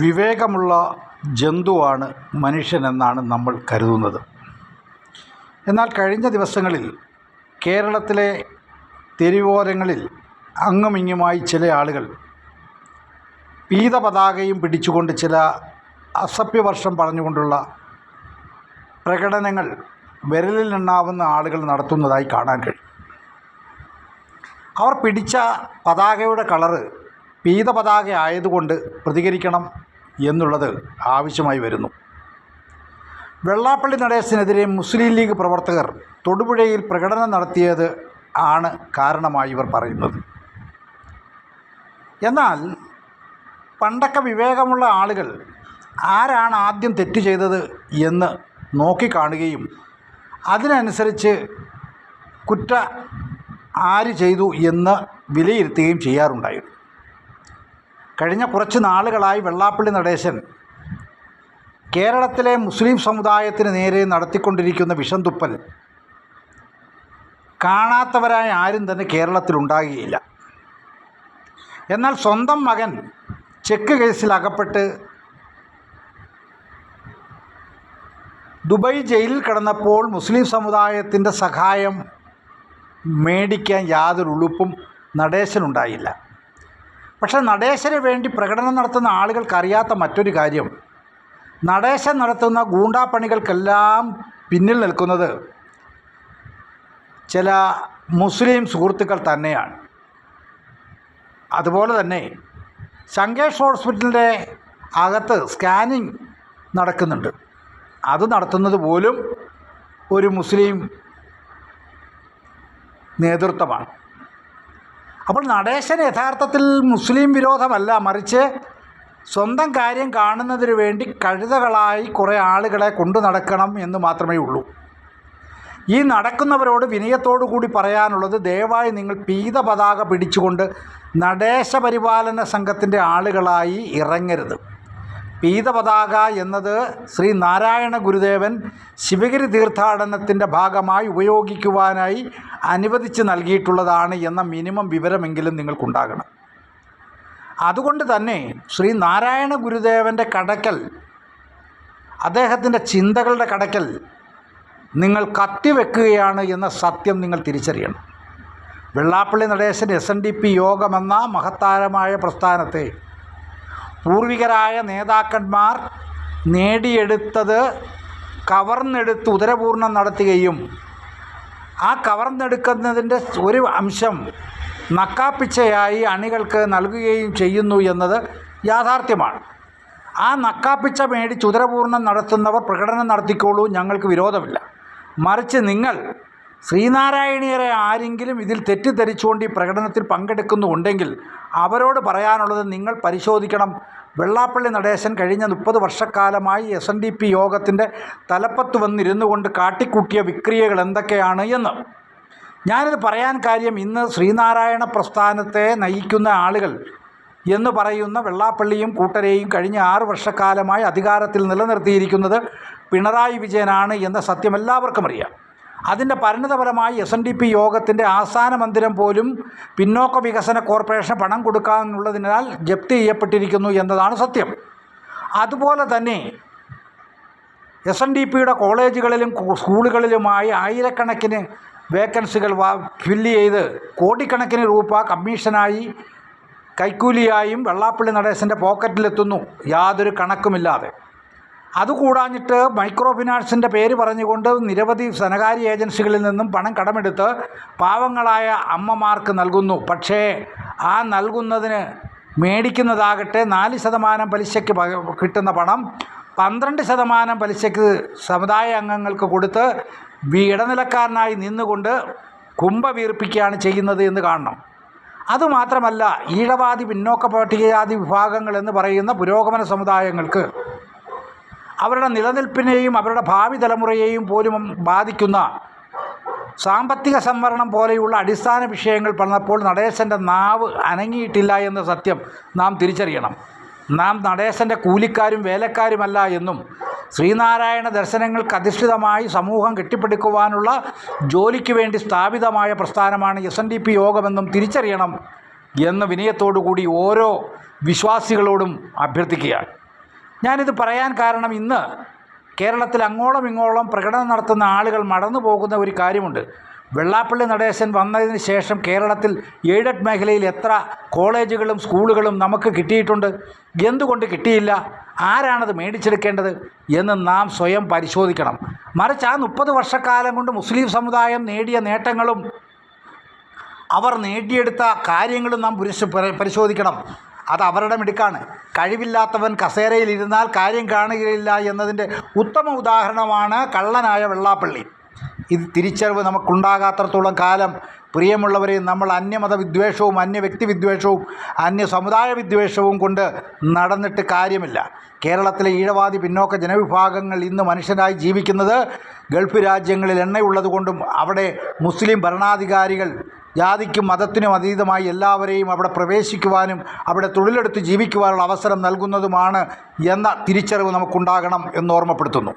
വിവേകമുള്ള ജന്തുവാണ് മനുഷ്യനെന്നാണ് നമ്മൾ കരുതുന്നത്. എന്നാൽ കഴിഞ്ഞ ദിവസങ്ങളിൽ കേരളത്തിലെ തെരുവോരങ്ങളിൽ അങ്ങുമിങ്ങുമായി ചില ആളുകൾ പീതപതാകയും പിടിച്ചുകൊണ്ട് ചില അസഭ്യവർഷം പറഞ്ഞുകൊണ്ടുള്ള പ്രകടനങ്ങൾ വിരലിലെണ്ണാവുന്ന ആളുകൾ നടത്തുന്നതായി കാണാൻ കഴിയും. അവർ പിടിച്ച പതാകയുടെ കളറ് പീതപതാക ആയതുകൊണ്ട് പ്രതികരിക്കണം എന്നുള്ളത് ആവശ്യമായി വരുന്നു. വെള്ളാപ്പള്ളി നടേശനെതിരെ മുസ്ലിം ലീഗ് പ്രവർത്തകർ തൊടുപുഴയിൽ പ്രകടനം നടത്തിയത് ആണ് കാരണമായി ഇവർ പറയുന്നത്. എന്നാൽ പണ്ടൊക്കെ വിവേകമുള്ള ആളുകൾ ആരാണ് ആദ്യം തെറ്റ് ചെയ്തത് എന്ന് നോക്കിക്കാണുകയും അതിനനുസരിച്ച് ആര് ചെയ്തു എന്ന് വിലയിരുത്തുകയും ചെയ്യാറുണ്ടായിരുന്നു. കഴിഞ്ഞ കുറച്ച് നാളുകളായി വെള്ളാപ്പള്ളി നടേശൻ കേരളത്തിലെ മുസ്ലിം സമുദായത്തിന് നേരെ നടത്തിക്കൊണ്ടിരിക്കുന്ന വിഷം തുപ്പൽ കാണാത്തവരായ ആരും തന്നെ കേരളത്തിലുണ്ടാകുകയില്ല. എന്നാൽ സ്വന്തം മകൻ ചെക്ക് കേസിൽ അകപ്പെട്ട് ദുബായ് ജയിലിൽ കിടന്നപ്പോൾ മുസ്ലിം സമുദായത്തിൻ്റെ സഹായം മേടിക്കാൻ യാതൊരു ഉളുപ്പും നടേശനുണ്ടായില്ല. പക്ഷേ നടേശന് വേണ്ടി പ്രകടനം നടത്തുന്ന ആളുകൾക്കറിയാത്ത മറ്റൊരു കാര്യം, നടേശൻ നടത്തുന്ന ഗൂണ്ടാപ്പണികൾക്കെല്ലാം പിന്നിൽ നിൽക്കുന്നത് ചില മുസ്ലിം സുഹൃത്തുക്കൾ തന്നെയാണ്. അതുപോലെ തന്നെ ശങ്കേഷ് ഹോസ്പിറ്റലിൻ്റെ അകത്ത് സ്കാനിങ് നടക്കുന്നുണ്ട്. അത് നടത്തുന്നത് പോലും ഒരു മുസ്ലിം നേതൃത്വമാണ്. അപ്പോൾ നടേശൻ യഥാർത്ഥത്തിൽ മുസ്ലിം വിരോധമല്ല, മറിച്ച് സ്വന്തം കാര്യം കാണുന്നതിന് വേണ്ടി കഴുതകളായി കുറേ ആളുകളെ കൊണ്ടു നടക്കണം എന്ന് മാത്രമേ ഉള്ളൂ. ഈ നടക്കുന്നവരോട് വിനയത്തോടു കൂടി പറയാനുള്ളത്, ദയവായി നിങ്ങൾ പീതപതാക പിടിച്ചുകൊണ്ട് നടേശ പരിപാലന സംഘത്തിൻ്റെ ആളുകളായി ഇറങ്ങരുത്. പീതപതാക എന്നത് ശ്രീ നാരായണ ഗുരുദേവൻ ശിവഗിരി തീർത്ഥാടനത്തിൻ്റെ ഭാഗമായി ഉപയോഗിക്കുവാനായി അനുവദിച്ച് നൽകിയിട്ടുള്ളതാണ് എന്ന മിനിമം വിവരമെങ്കിലും നിങ്ങൾക്കുണ്ടാകണം. അതുകൊണ്ട് തന്നെ ശ്രീ നാരായണ ഗുരുദേവൻ്റെ കടക്കൽ, അദ്ദേഹത്തിൻ്റെ ചിന്തകളുടെ കടക്കൽ നിങ്ങൾ കത്തിവെക്കുകയാണ് എന്ന സത്യം നിങ്ങൾ തിരിച്ചറിയണം. വെള്ളാപ്പള്ളി നടേശൻ SNDP യോഗമെന്ന മഹത്താരമായ പ്രസ്ഥാനത്തെ പൂർവികരായ നേതാക്കന്മാർ നേടിയെടുത്തത് കവർന്നെടുത്ത് ഉദരപൂർണം നടത്തുകയും ആ കവർന്നെടുക്കുന്നതിൻ്റെ ഒരു അംശം നക്കാപ്പിച്ചയായി അണികൾക്ക് നൽകുകയും ചെയ്യുന്നു എന്നത് യാഥാർത്ഥ്യമാണ്. ആ നക്കാപ്പിച്ച മേടിച്ച് ഉദരപൂർണം നടത്തുന്നവർ പ്രകടനം നടത്തിക്കോളൂ, ഞങ്ങൾക്ക് വിരോധമില്ല. മറിച്ച് നിങ്ങൾ ശ്രീനാരായണീയരെ ആരെങ്കിലും ഇതിൽ തെറ്റിദ്ധരിച്ചുകൊണ്ട് ഈ പ്രകടനത്തിൽ പങ്കെടുക്കുന്നുണ്ടെങ്കിൽ അവരോട് പറയാനുള്ളത്, നിങ്ങൾ പരിശോധിക്കണം. വെള്ളാപ്പള്ളി നടേശൻ കഴിഞ്ഞ 30 വർഷക്കാലമായി SNDP യോഗത്തിൻ്റെ തലപ്പത്ത് വന്നിരുന്നു കൊണ്ട് കാട്ടിക്കൂട്ടിയ വിക്രിയകൾ എന്തൊക്കെയാണ് എന്ന്. ഞാനിത് പറയാൻ കാര്യം, ഇന്ന് ശ്രീനാരായണ പ്രസ്ഥാനത്തെ നയിക്കുന്ന ആളുകൾ എന്ന് പറയുന്ന വെള്ളാപ്പള്ളിയും കൂട്ടരെയും കഴിഞ്ഞ 6 വർഷക്കാലമായി അധികാരത്തിൽ നിലനിർത്തിയിരിക്കുന്നത് പിണറായി വിജയനാണ് എന്ന സത്യം എല്ലാവർക്കും അറിയാം. അതിൻ്റെ പരിണിതഫലമായി SNDP യോഗത്തിൻ്റെ ആസ്ഥാന മന്ദിരം പോലും പിന്നോക്ക വികസന കോർപ്പറേഷൻ പണം കൊടുക്കാനുള്ളതിനാൽ ജപ്തി ചെയ്യപ്പെട്ടിരിക്കുന്നു എന്നതാണ് സത്യം. അതുപോലെ തന്നെ SNDPയുടെ കോളേജുകളിലും സ്കൂളുകളിലുമായി ആയിരക്കണക്കിന് വേക്കൻസികൾ ഫില്ല് ചെയ്ത് കോടിക്കണക്കിന് രൂപ കമ്മീഷനായി കൈക്കൂലിയായും വെള്ളാപ്പള്ളി നടേശൻ്റെ പോക്കറ്റിലെത്തുന്നു യാതൊരു കണക്കുമില്ലാതെ. അതുകൂടാഞ്ഞിട്ട് മൈക്രോ ഫിനാൻസിൻ്റെ പേര് പറഞ്ഞുകൊണ്ട് നിരവധി ധനകാര്യ ഏജൻസികളിൽ നിന്നും പണം കടമെടുത്ത് പാവങ്ങളായ അമ്മമാർക്ക് നൽകുന്നു. പക്ഷേ ആ നൽകുന്നതിന് മേടിക്കുന്നതാകട്ടെ 4% പലിശയ്ക്ക് കിട്ടുന്ന പണം 12% പലിശയ്ക്ക് സമുദായ അംഗങ്ങൾക്ക് കൊടുത്ത് ഇടനിലക്കാരനായി നിന്നുകൊണ്ട് കുംഭ വീർപ്പിക്കുകയാണ് ചെയ്യുന്നത് എന്ന് കാണണം. അതുമാത്രമല്ല, ഈഴവാദി പിന്നോക്ക പട്ടികജാതി വിഭാഗങ്ങൾ എന്ന് പറയുന്ന പുരോഗമന സമുദായങ്ങൾക്ക് അവരുടെ നിലനിൽപ്പിനെയും അവരുടെ ഭാവി തലമുറയെയും പോലും ബാധിക്കുന്ന സാമ്പത്തിക സംവരണം പോലെയുള്ള അടിസ്ഥാന വിഷയങ്ങൾ പറഞ്ഞപ്പോൾ നടേശൻ്റെ നാവ് അനങ്ങിയിട്ടില്ല എന്ന സത്യം നാം തിരിച്ചറിയണം. നാം നടേശൻ്റെ കൂലിക്കാരും വേലക്കാരുമല്ല എന്നും ശ്രീനാരായണ ദർശനങ്ങൾക്ക് അധിഷ്ഠിതമായി സമൂഹം കെട്ടിപ്പടുക്കുവാനുള്ള ജോലിക്ക് വേണ്ടി സ്ഥാപിതമായ പ്രസ്ഥാനമാണ് SNDP യോഗമെന്നും തിരിച്ചറിയണം എന്ന് വിനയത്തോടു കൂടി ഓരോ വിശ്വാസികളോടും അഭ്യർത്ഥിക്കുകയാണ്. ഞാനിത് പറയാൻ കാരണം ഇന്ന് കേരളത്തിൽ അങ്ങോളം ഇങ്ങോളം പ്രകടനം നടത്തുന്ന ആളുകൾ മറന്നു പോകുന്ന ഒരു കാര്യമുണ്ട്. വെള്ളാപ്പള്ളി നടേശൻ വന്നതിന് ശേഷം കേരളത്തിൽ എയ്ഡഡ് മേഖലയിൽ എത്ര കോളേജുകളും സ്കൂളുകളും നമുക്ക് കിട്ടിയിട്ടുണ്ട്? എന്തുകൊണ്ട് കിട്ടിയില്ല? ആരാണത് മേടിച്ചെടുക്കേണ്ടത് എന്ന് നാം സ്വയം പരിശോധിക്കണം. മറിച്ച് ആ 30 വർഷക്കാലം കൊണ്ട് മുസ്ലിം സമുദായം നേടിയ നേട്ടങ്ങളും അവർ നേടിയെടുത്ത കാര്യങ്ങളും നാം പരിശോധിക്കണം. അത് അവരുടെ മിടുക്കാണ്. കഴിവില്ലാത്തവൻ കസേരയിലിരുന്നാൽ കാര്യം കാണുകയില്ല എന്നതിൻ്റെ ഉത്തമ ഉദാഹരണമാണ് കള്ളനായ വെള്ളാപ്പള്ളി. ഇത് തിരിച്ചറിവ് നമുക്കുണ്ടാകാത്തടത്തോളം കാലം പ്രിയമുള്ളവരെ, നമ്മൾ അന്യമത വിദ്വേഷവും അന്യ വ്യക്തി വിദ്വേഷവും അന്യ സമുദായ വിദ്വേഷവും കൊണ്ട് നടന്നിട്ട് കാര്യമില്ല. കേരളത്തിലെ ഈഴവാദി പിന്നോക്ക ജനവിഭാഗങ്ങൾ ഇന്ന് മനുഷ്യരായി ജീവിക്കുന്നത് ഗൾഫ് രാജ്യങ്ങളിൽ എണ്ണയുള്ളത് കൊണ്ടും അവിടെ മുസ്ലിം ഭരണാധികാരികൾ ജാതിക്കും മതത്തിനും അതീതമായി എല്ലാവരെയും അവിടെ പ്രവേശിക്കുവാനും അവിടെ തൊഴിലെടുത്ത് ജീവിക്കുവാനുള്ള അവസരം നൽകുന്നതുമാണ് എന്ന തിരിച്ചറിവ് നമുക്കുണ്ടാകണം എന്ന് ഓർമ്മപ്പെടുത്തുന്നു.